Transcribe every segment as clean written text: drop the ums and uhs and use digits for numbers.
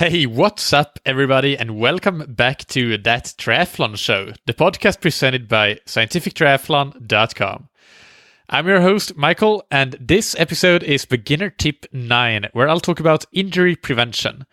Hey, what's up, everybody, and welcome back to That Triathlon Show, the podcast presented by scientifictriathlon.com. I'm your host, Michael, and this episode is Beginner Tip 9, where I'll talk about injury prevention.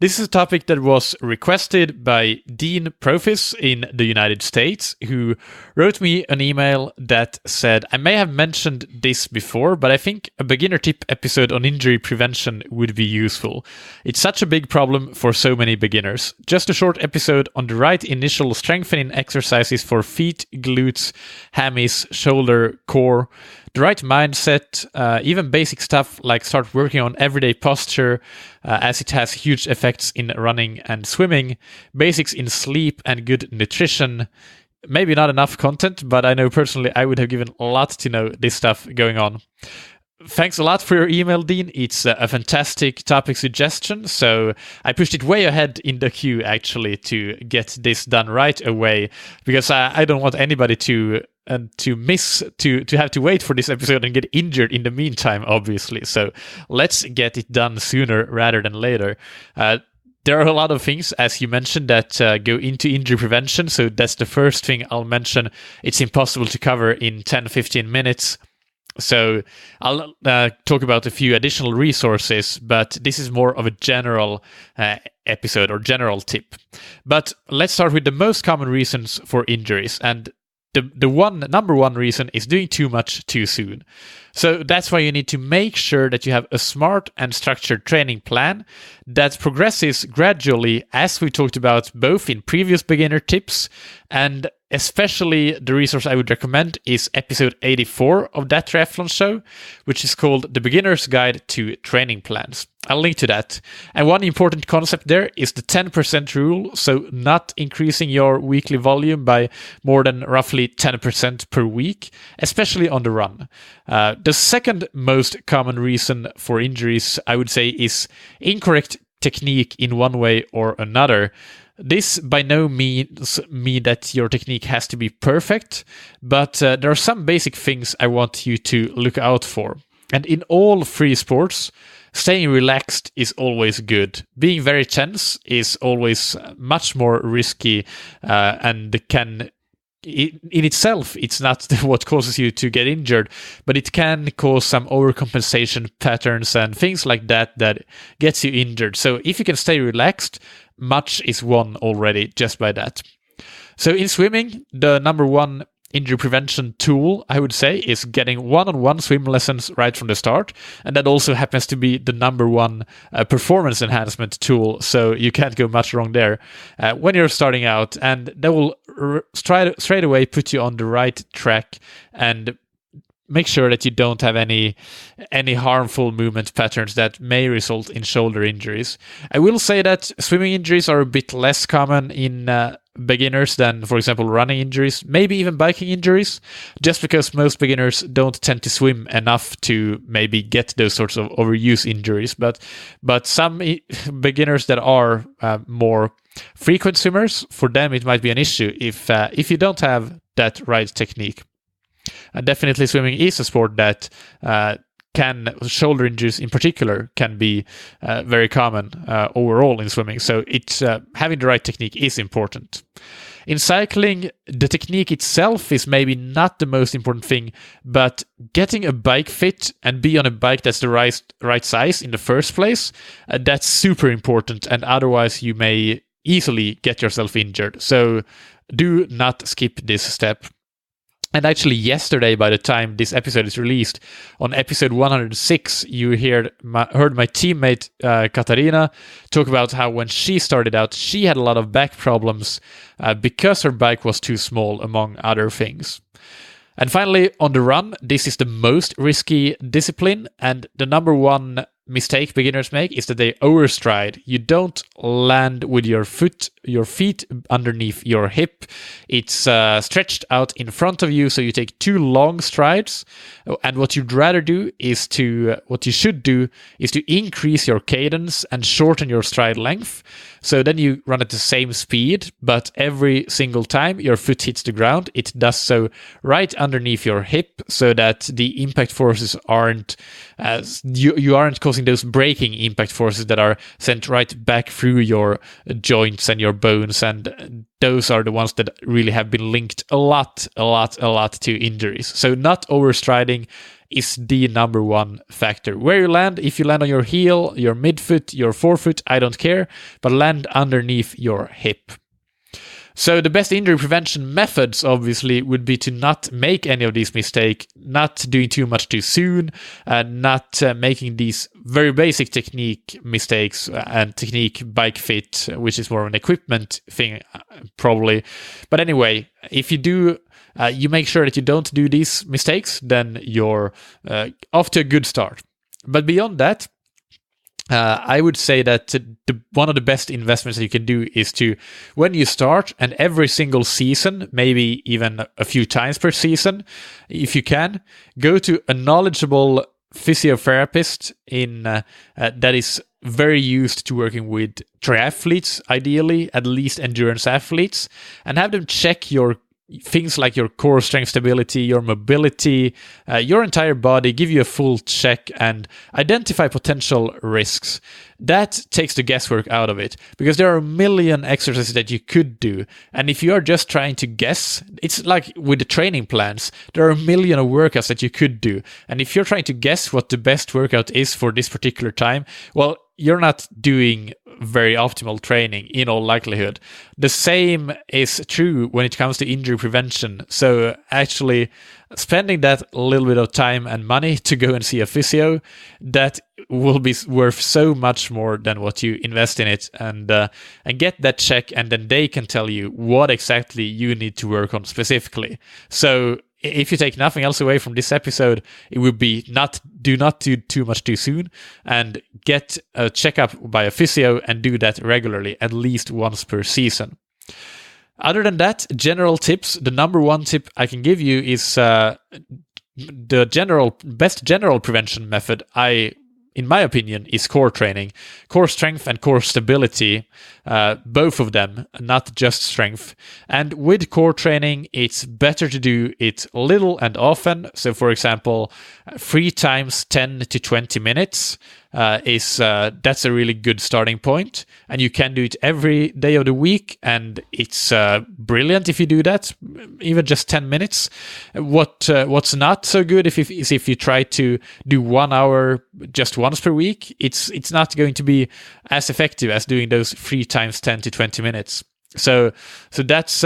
This is a topic that was requested by Dean Profis in the United States, who wrote me an email that said, I may have mentioned this before, but I think a beginner tip episode on injury prevention would be useful. It's such a big problem for so many beginners. Just a short episode on the right initial strengthening exercises for feet, glutes, hammies, shoulder, core, the right mindset, even basic stuff like start working on everyday posture, as it has huge effects in running and swimming, basics in sleep and good nutrition. Maybe not enough content, but I know personally I would have given a lot to know this stuff going on. Thanks a lot for your email, Dean. It's a fantastic topic suggestion, so I pushed it way ahead in the queue actually to get this done right away, because I don't want anybody to have to wait for this episode and get injured in the meantime, obviously. So let's get it done sooner rather than later. There are a lot of things, as you mentioned, that go into injury prevention. So that's the first thing I'll mention. It's impossible to cover in 10-15 minutes. So I'll talk about a few additional resources, but this is more of a general episode or general tip. But let's start with the most common reasons for injuries. And the number one reason is doing too much too soon. So that's why you need to make sure that you have a smart and structured training plan that progresses gradually, as we talked about both in previous beginner tips, and especially the resource I would recommend is episode 84 of That Triathlon Show, which is called The Beginner's Guide to Training Plans. I'll link to that. And one important concept there is the 10% rule, so not increasing your weekly volume by more than roughly 10% per week, especially on the run. The second most common reason for injuries, I would say, is incorrect technique in one way or another. This by no means mean that your technique has to be perfect, but there are some basic things I want you to look out for. And in all three sports, staying relaxed is always good. Being very tense is always much more risky and can... In itself, it's not what causes you to get injured, but it can cause some overcompensation patterns and things like that gets you injured. So if you can stay relaxed, much is won already just by that. So in swimming, the number one injury prevention tool, I would say, is getting one-on-one swim lessons right from the start. And that also happens to be the number one performance enhancement tool. So you can't go much wrong there when you're starting out. And that will straight away put you on the right track and make sure that you don't have any harmful movement patterns that may result in shoulder injuries. I will say that swimming injuries are a bit less common in beginners than, for example, running injuries, maybe even biking injuries, just because most beginners don't tend to swim enough to maybe get those sorts of overuse injuries. But some beginners that are more frequent swimmers, for them it might be an issue if you don't have that right technique. Definitely swimming is a sport that shoulder injuries in particular can be very common overall in swimming. So it's having the right technique is important. In cycling, the technique itself is maybe not the most important thing, but getting a bike fit and be on a bike that's the right size in the first place, that's super important, and otherwise you may easily get yourself injured. So do not skip this step. And actually yesterday, by the time this episode is released, on episode 106, you heard my teammate Katarina talk about how when she started out, she had a lot of back problems because her bike was too small, among other things. And finally, on the run, this is the most risky discipline, and the number one mistake beginners make is that they overstride. You don't land with your feet underneath your hip. It's stretched out in front of you, so you take too long strides. And what you should do is to increase your cadence and shorten your stride length. So then you run at the same speed, but every single time your foot hits the ground, it does so right underneath your hip, so that the impact forces aren't you aren't causing those braking impact forces that are sent right back through your joints and your bones, and those are the ones that really have been linked a lot to injuries. So not overstriding is the number one factor. Where you land, if you land on your heel, your midfoot, your forefoot, I don't care, but land underneath your hip. So the best injury prevention methods, obviously, would be to not make any of these mistakes, not doing too much too soon, not making these very basic technique mistakes and technique bike fit, which is more of an equipment thing, probably. But anyway, if you do, you make sure that you don't do these mistakes, then you're off to a good start. But beyond that, I would say that one of the best investments that you can do is to, when you start, and every single season, maybe even a few times per season, if you can, go to a knowledgeable physiotherapist that is very used to working with triathletes, ideally, at least endurance athletes, and have them check your things like your core strength, stability, your mobility, your entire body, give you a full check and identify potential risks. That takes the guesswork out of it, because there are a million exercises that you could do. And if you are just trying to guess, it's like with the training plans, there are a million of workouts that you could do. And if you're trying to guess what the best workout is for this particular time, well, you're not doing very optimal training in all likelihood. The same is true when it comes to injury prevention. So actually spending that little bit of time and money to go and see a physio, that will be worth so much more than what you invest in it, and get that check, and then they can tell you what exactly you need to work on specifically. So if you take nothing else away from this episode, it would be do not do too much too soon, and get a checkup by a physio, and do that regularly, at least once per season. Other than that, general tips. The number one tip I can give you is the best general prevention method, in my opinion, is core training. Core strength and core stability, both of them, not just strength. And with core training, it's better to do it little and often. So for example, 3 times 10 to 20 minutes that's a really good starting point. And you can do it every day of the week, and it's brilliant if you do that, even just 10 minutes. What's not so good is if you try to do 1 hour just once per week. It's not going to be as effective as doing those 3 times 10 to 20 minutes. So that's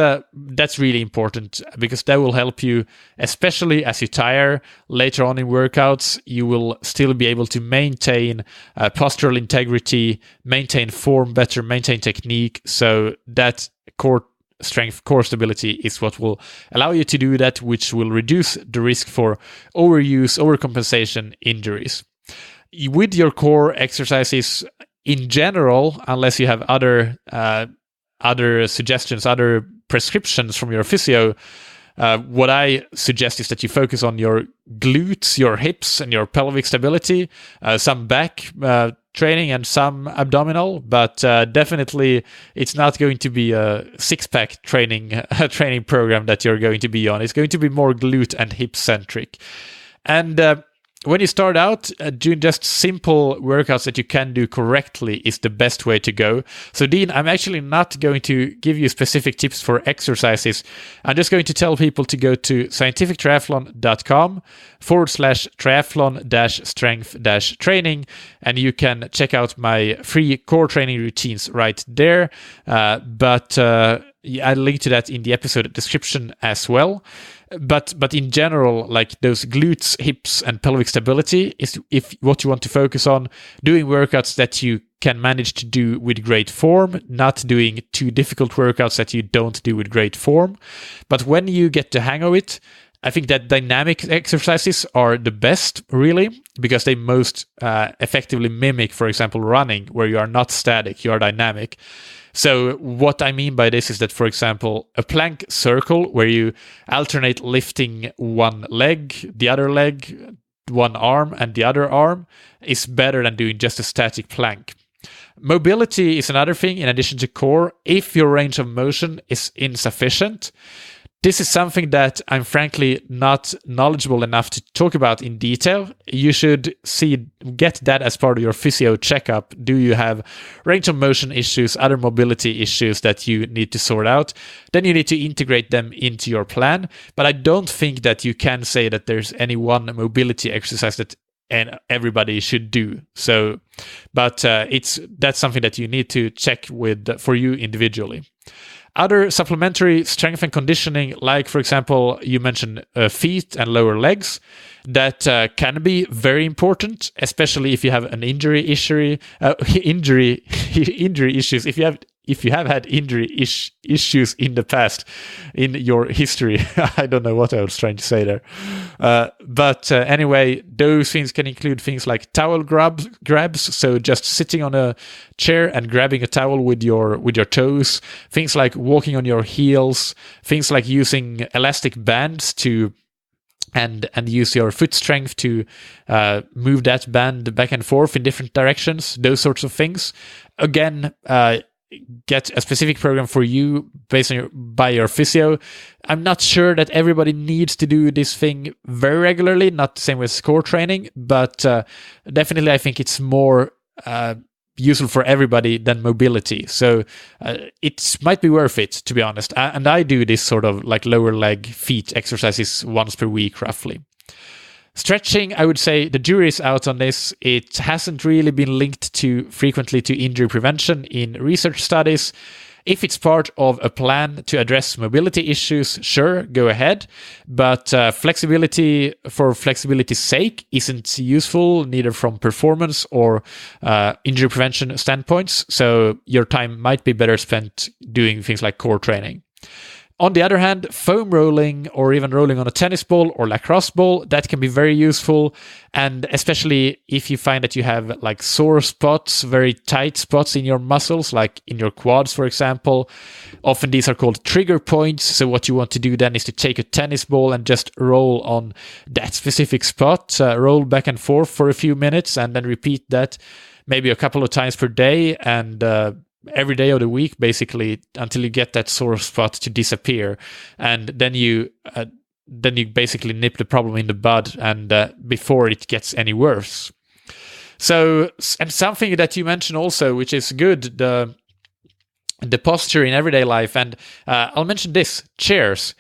really important, because that will help you, especially as you tire later on in workouts. You will still be able to maintain postural integrity, maintain form better, maintain technique. So that core strength, core stability is what will allow you to do that, which will reduce the risk for overuse, overcompensation, injuries. With your core exercises in general, unless you have other suggestions, other prescriptions from your physio, what I suggest is that you focus on your glutes, your hips, and your pelvic stability, some back training and some abdominal, but definitely it's not going to be a six-pack training program that you're going to be on. It's going to be more glute and hip centric. And when you start out, doing just simple workouts that you can do correctly is the best way to go. So Dean, I'm actually not going to give you specific tips for exercises. I'm just going to tell people to go to scientifictriathlon.com/triathlon-strength-training, and you can check out my free core training routines right there. But I'll link to that in the episode description as well. But in general, like those glutes, hips, and pelvic stability is if what you want to focus on, doing workouts that you can manage to do with great form, not doing too difficult workouts that you don't do with great form. But when you get the hang of it, I think that dynamic exercises are the best, really, because they most effectively mimic, for example, running, where you are not static, you are dynamic. So what I mean by this is that, for example, a plank circle where you alternate lifting one leg, the other leg, one arm, and the other arm is better than doing just a static plank. Mobility is another thing in addition to core. If your range of motion is insufficient, this is something that I'm frankly not knowledgeable enough to talk about in detail. You should get that as part of your physio checkup. Do you have range of motion issues, other mobility issues that you need to sort out? Then you need to integrate them into your plan. But I don't think that you can say that there's any one mobility exercise that everybody should do. So, but that's something that you need to check with for you individually. Other supplementary strength and conditioning, like, for example, you mentioned feet and lower legs, that can be very important, especially if you have an injury issues. If you have had injury issues in the past in your history. I don't know what I was trying to say there. But anyway, those things can include things like towel grabs. So just sitting on a chair and grabbing a towel with your toes. Things like walking on your heels. Things like using elastic bands to and use your foot strength to move that band back and forth in different directions. Those sorts of things. Again, get a specific program for you based on by your physio. I'm not sure that everybody needs to do this thing very regularly, not the same with core training, but definitely I think it's more useful for everybody than mobility. So it might be worth it, to be honest. And I do this sort of like lower leg feet exercises once per week, roughly. Stretching, I would say the jury is out on this. It hasn't really been linked frequently to injury prevention in research studies. If it's part of a plan to address mobility issues, sure, go ahead. But flexibility for flexibility's sake isn't useful, neither from performance or injury prevention standpoints. So your time might be better spent doing things like core training. On the other hand, foam rolling or even rolling on a tennis ball or lacrosse ball, that can be very useful. And especially if you find that you have like sore spots, very tight spots in your muscles, like in your quads, for example. Often these are called trigger points. So what you want to do then is to take a tennis ball and just roll on that specific spot, roll back and forth for a few minutes, and then repeat that maybe a couple of times per day, and every day of the week, basically, until you get that sore spot to disappear. And then you basically nip the problem in the bud, and before it gets any worse. So, and something that you mentioned also, which is good, the posture in everyday life. And I'll mention this: chairs.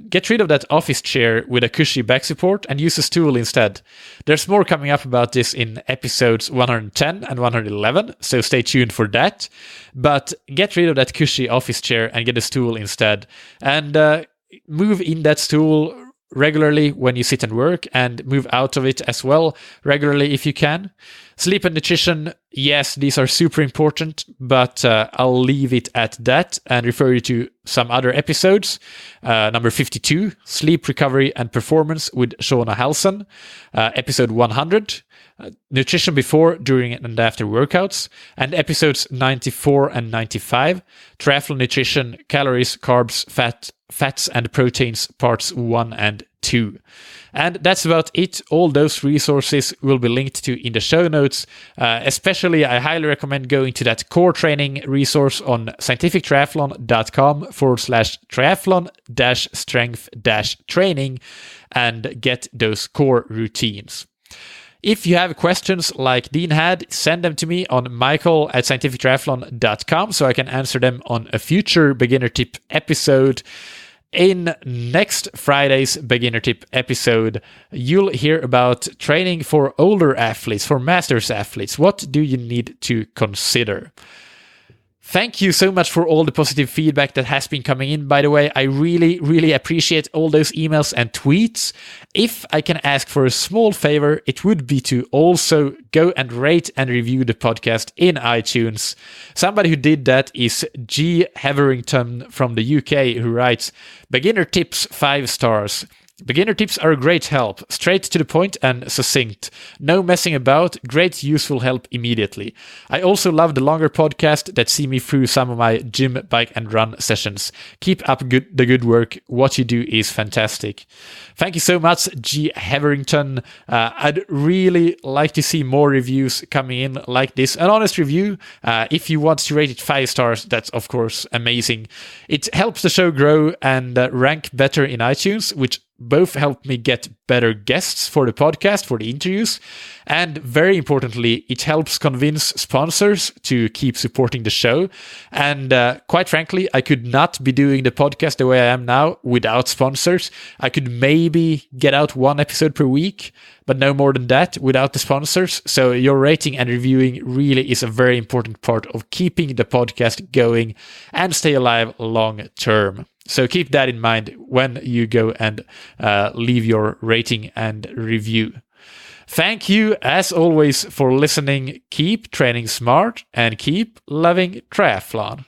Get rid of that office chair with a cushy back support and use a stool instead. There's more coming up about this in episodes 110 and 111, so stay tuned for that. But get rid of that cushy office chair and get a stool instead. And move in that stool regularly when you sit and work, and move out of it as well regularly if you can. Sleep and nutrition, yes, these are super important, but I'll leave it at that and refer you to some other episodes. Number 52, Sleep, Recovery and Performance with Shauna Halson. Episode 100, Nutrition Before, During and After Workouts. And episodes 94 and 95, Triathlon Nutrition, Calories, Carbs, Fats and Proteins, Parts 1 and 2. And that's about it. All those resources will be linked to in the show notes. Especially, I highly recommend going to that core training resource on scientifictriathlon.com/triathlon-strength-training and get those core routines. If you have questions like Dean had, send them to me on michael@scientifictriathlon.com so I can answer them on a future beginner tip episode. In next Friday's beginner tip episode, you'll hear about training for older athletes, for masters athletes. What do you need to consider? Thank you so much for all the positive feedback that has been coming in. By the way, I really, really appreciate all those emails and tweets. If I can ask for a small favor, it would be to also go and rate and review the podcast in iTunes. Somebody who did that is G. Heverington from the UK, who writes, "Beginner tips 5 stars. Beginner tips are a great help, straight to the point and succinct. No messing about, great useful help immediately. I also love the longer podcast that see me through some of my gym, bike and run sessions. Keep up the good work. What you do is fantastic. Thank you so much, G. Heverington. I'd really like to see more reviews coming in like this. An honest review. If you want to rate it 5 stars, that's of course amazing. It helps the show grow and rank better in iTunes, which both help me get better guests for the podcast, for the interviews, and very importantly, it helps convince sponsors to keep supporting the show. And quite frankly, I could not be doing the podcast the way I am now without sponsors. I could maybe get out 1 episode per week, but no more than that without the sponsors. So your rating and reviewing really is a very important part of keeping the podcast going and stay alive long term. So keep that in mind when you go and leave your rating and review. Thank you, as always, for listening. Keep training smart and keep loving triathlon.